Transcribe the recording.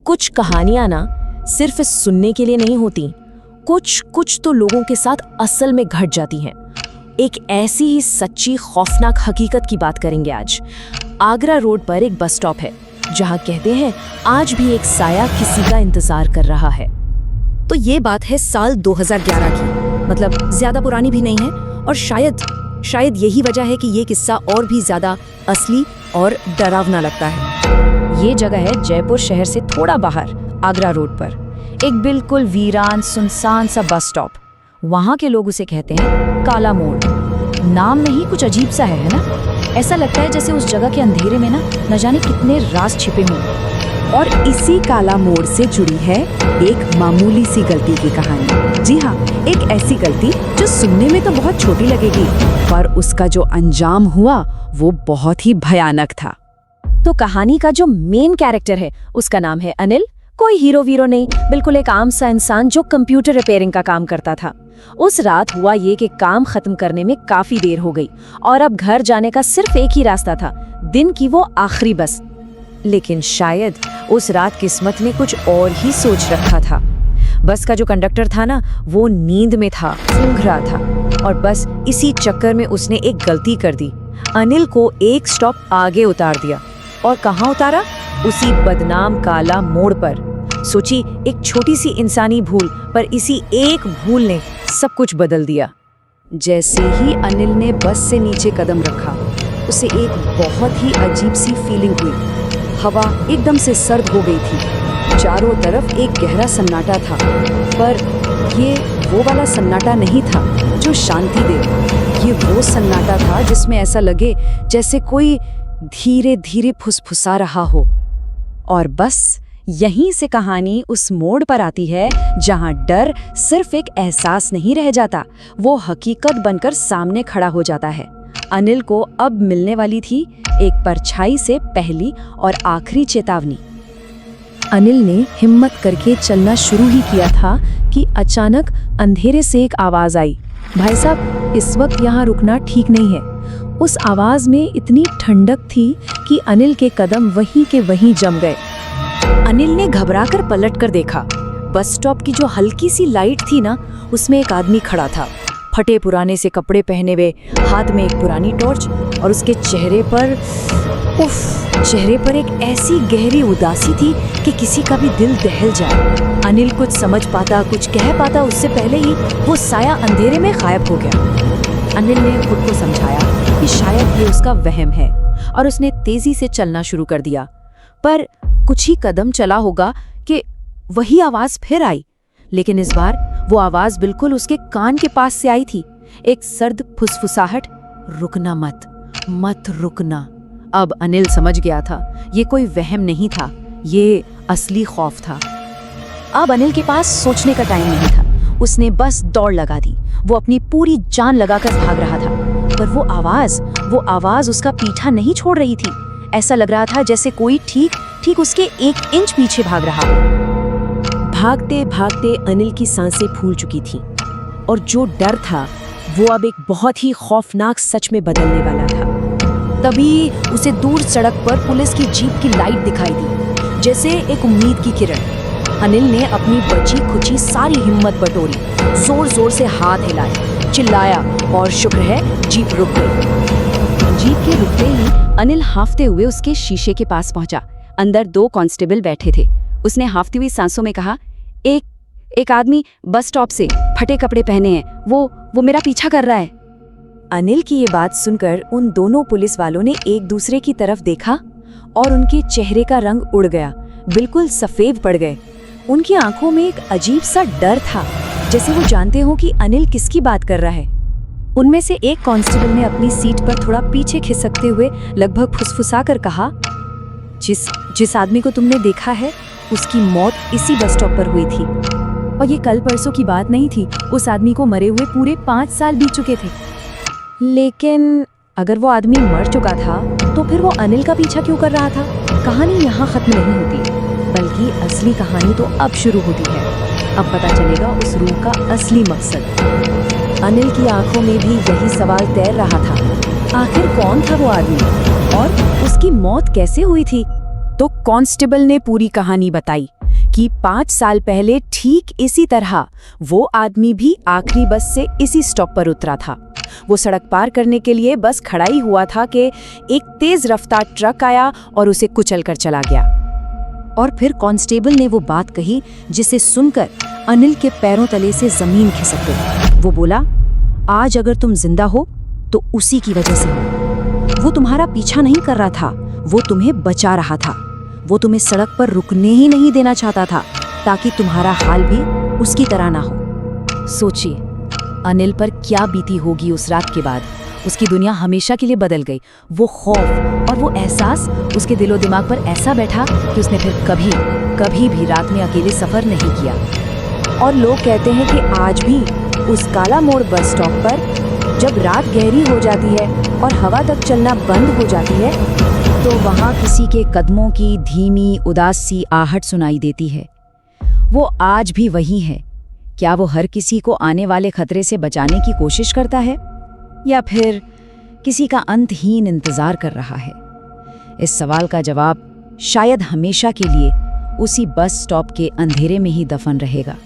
कुछ कहानियां ना सिर्फ सुनने के लिए नहीं होती, कुछ तो लोगों के साथ असल में घट जाती हैं। एक ऐसी ही सच्ची खौफनाक हकीकत की बात करेंगे आज। आगरा रोड पर एक बस स्टॉप है जहां कहते हैं आज भी एक साया किसी का इंतजार कर रहा है। तो ये बात है साल 2011 की, मतलब ज्यादा पुरानी भी नहीं है। और शायद यही वजह है कि ये किस्सा और भी ज्यादा असली और डरावना लगता है। ये जगह है जयपुर शहर से थोड़ा बाहर, आगरा रोड पर एक बिल्कुल वीरान सुनसान सा बस स्टॉप। वहाँ के लोग उसे कहते हैं काला मोड़। नाम में ही कुछ अजीब सा है ना? ऐसा लगता है जैसे उस जगह के अंधेरे में न जाने कितने राज छिपे हों। और इसी काला मोड़ से जुड़ी है एक मामूली सी गलती की कहानी। जी हाँ, एक ऐसी गलती जो सुनने में तो बहुत छोटी लगेगी, पर उसका जो अंजाम हुआ वो बहुत ही भयानक था। तो कहानी का जो मेन कैरेक्टर है उसका नाम है अनिल। कोई हीरो वीरो नहीं, बिल्कुल एक आम सा इंसान जो कंप्यूटर रिपेयरिंग का काम करता था। उस रात हुआ ये कि काम खत्म करने में काफी देर हो गई और अब घर जाने का सिर्फ एक ही रास्ता था, दिन की वो आखिरी बस। लेकिन शायद उस रात किस्मत ने कुछ और ही सोच रखा था। बस का जो कंडक्टर था ना, वो नींद में था, ऊँघ रहा था और बस इसी चक्कर में उसने एक गलती कर दी। अनिल को एक स्टॉप आगे उतार दिया। और कहाँ उतारा? उसी बदनाम काला मोड़ पर। सोची, एक छोटी सी इंसानी भूल, पर इसी एक भूल ने सब कुछ बदल दिया। जैसे ही अनिल ने बस से नीचे कदम रखा, उसे एक बहुत ही अजीब सी फीलिंग हुई। हवा एकदम से सर्द हो गई थी, चारों तरफ एक गहरा सन्नाटा था, पर ये वो वाला सन्नाटा नहीं था जो शांति दे। ये वो सन्नाटा था जिसमें ऐसा लगे जैसे कोई धीरे धीरे फुसफुसा रहा हो। और बस यहीं से कहानी उस मोड़ पर आती है जहां डर सिर्फ एक एहसास नहीं रह जाता, वो हकीकत बनकर सामने खड़ा हो जाता है। अनिल को अब मिलने वाली थी एक परछाई से पहली और आखिरी चेतावनी। अनिल ने हिम्मत करके चलना शुरू ही किया था कि अचानक अंधेरे से एक आवाज आई, भाई साहब इस वक्त यहाँ रुकना ठीक नहीं है। उस आवाज में इतनी ठंडक थी कि अनिल के कदम वहीं के वहीं जम गए। अनिल ने घबराकर पलटकर देखा। बस स्टॉप की जो हल्की सी लाइट थी ना, उसमें एक आदमी खड़ा था, फटे पुराने से कपड़े पहने हुए, हाथ में एक पुरानी टॉर्च और उसके चेहरे पर एक ऐसी गहरी उदासी थी कि किसी का भी दिल दहल जाए। अनिल कुछ समझ पाता, कुछ कह पाता उससे पहले ही वो साया अंधेरे में गायब हो गया। अनिल ने खुद को समझाया कि शायद ये उसका वहम है और उसने तेजी से चलना शुरू कर दिया। पर कुछ ही कदम चला होगा कि वही आवाज फिर आई, लेकिन इस बार वो आवाज बिल्कुल उसके कान के पास से आई थी। एक सर्द फुसफुसाहट, रुकना मत रुकना। अब अनिल समझ गया था ये कोई वहम नहीं था, ये असली खौफ था। अब अनिल के पास सोचने का टाइम नहीं था, उसने बस दौड़ लगा दी। वो अपनी पूरी जान लगाकर भाग रहा था, पर वो आवाज उसका पीछा नहीं छोड़ रही थी। ऐसा लग रहा था जैसे कोई ठीक उसके 1 इंच पीछे भाग रहा हो। भागते भागते अनिल की सांसें फूल चुकी थी और जो डर था वो अब एक बहुत ही खौफनाक सच में बदलने वाला था। तभी उसे दूर सड़क पर पुलिस की जीप की लाइट दिखाई दी, जैसे एक उम्मीद की किरण। अनिल ने अपनी बची खुची सारी हिम्मत बटोरी, जोर जोर से हाथ हिलाए, चिल्लाया और शुक्र है जीप रुक गई। जीप के रुकते ही अनिल हांफते हुए उसके शीशे के पास पहुंचा। अंदर 2 कांस्टेबल बैठे थे। उसने हांफती हुई सांसों में कहा, एक आदमी बस स्टॉप से फटे कपड़े पहने हैं, वो मेरा पीछा कर रहा है। अनिल की ये बात सुनकर उन दोनों पुलिस वालों ने एक दूसरे की तरफ देखा और उनके चेहरे का रंग उड़ गया, बिल्कुल सफेद पड़ गए। उनकी आंखों में एक अजीब सा डर था, जैसे वो जानते हो कि अनिल किसकी बात कर रहा है। उनमें से एक कांस्टेबल ने अपनी सीट पर थोड़ा पीछे खिसकते हुए लगभग फुसफुसा कर कहा, जिस आदमी को तुमने देखा है उसकी मौत इसी बस स्टॉप पर हुई थी और ये कल परसों की बात नहीं थी। उस आदमी को मरे हुए पूरे 5 साल बीत चुके थे। लेकिन अगर वो आदमी मर चुका था तो फिर वो अनिल का पीछा क्यों कर रहा था? कहानी यहाँ खत्म नहीं होती, बल्कि असली कहानी तो अब शुरू होती है। अब पता चलेगा उस रूह का असली मकसद। अनिल की आंखों में भी यही सवाल तैर रहा था, आखिर कौन था वो आदमी और उसकी मौत कैसे हुई थी? तो कांस्टेबल ने पूरी कहानी बताई। कि 5 साल पहले ठीक इसी तरह वो आदमी भी आखिरी बस से इसी स्टॉप पर उतरा था। वो सड़क पार करने के लिए बस खड़ा ही हुआ था कि एक तेज रफ्तार ट्रक आया और उसे कुचल कर चला गया। और फिर कांस्टेबल ने वो बात कही जिसे सुनकर अनिल के पैरों तले से जमीन खिसक गई। वो बोला, आज अगर तुम जिंदा हो तो उसी की वजह से हो। वो तुम्हारा पीछा नहीं कर रहा था, वो तुम्हें बचा रहा था। वो तुम्हें सड़क पर रुकने ही नहीं देना चाहता था ताकि तुम्हारा हाल भी उसकी तरह ना हो। सोचिए अनिल पर क्या बीती होगी उस रात के बाद। उसकी दुनिया हमेशा के लिए बदल गई। वो खौफ और वो एहसास उसके दिलो दिमाग पर ऐसा बैठा कि उसने फिर कभी भी रात में अकेले सफ़र नहीं किया। और लोग कहते हैं कि आज भी उस काला मोड़ बस स्टॉप पर जब रात गहरी हो जाती है और हवा तक चलना बंद हो जाती है तो वहाँ किसी के कदमों की धीमी उदास सी आहट सुनाई देती है। वो आज भी वही है। क्या वो हर किसी को आने वाले खतरे से बचाने की कोशिश करता है या फिर किसी का अंतहीन इंतजार कर रहा है? इस सवाल का जवाब शायद हमेशा के लिए उसी बस स्टॉप के अंधेरे में ही दफन रहेगा।